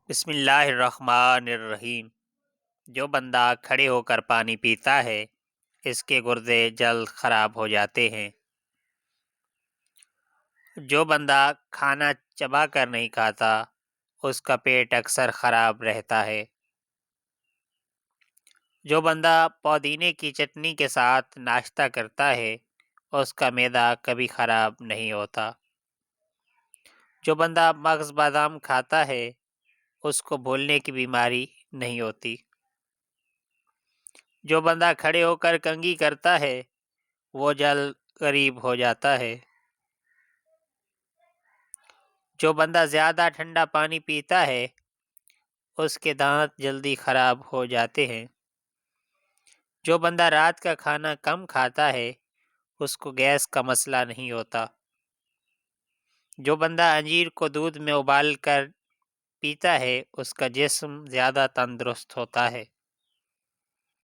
بسم اللہ الرحمن الرحیم۔ جو بندہ کھڑے ہو کر پانی پیتا ہے اس کے گردے جلد خراب ہو جاتے ہیں۔ جو بندہ کھانا چبا کر نہیں کھاتا اس کا پیٹ اکثر خراب رہتا ہے۔ جو بندہ پودینے کی چٹنی کے ساتھ ناشتہ کرتا ہے اس کا معدہ کبھی خراب نہیں ہوتا۔ جو بندہ مغز بادام کھاتا ہے اس کو بھولنے کی بیماری نہیں ہوتی۔ جو بندہ کھڑے ہو کر کنگھی کرتا ہے وہ جلد غریب ہو جاتا ہے۔ جو بندہ زیادہ ٹھنڈا پانی پیتا ہے اس کے دانت جلدی خراب ہو جاتے ہیں۔ جو بندہ رات کا کھانا کم کھاتا ہے اس کو گیس کا مسئلہ نہیں ہوتا۔ جو بندہ انجیر کو دودھ میں ابال کر پیتا ہے اس کا جسم زیادہ تندرست ہوتا ہے۔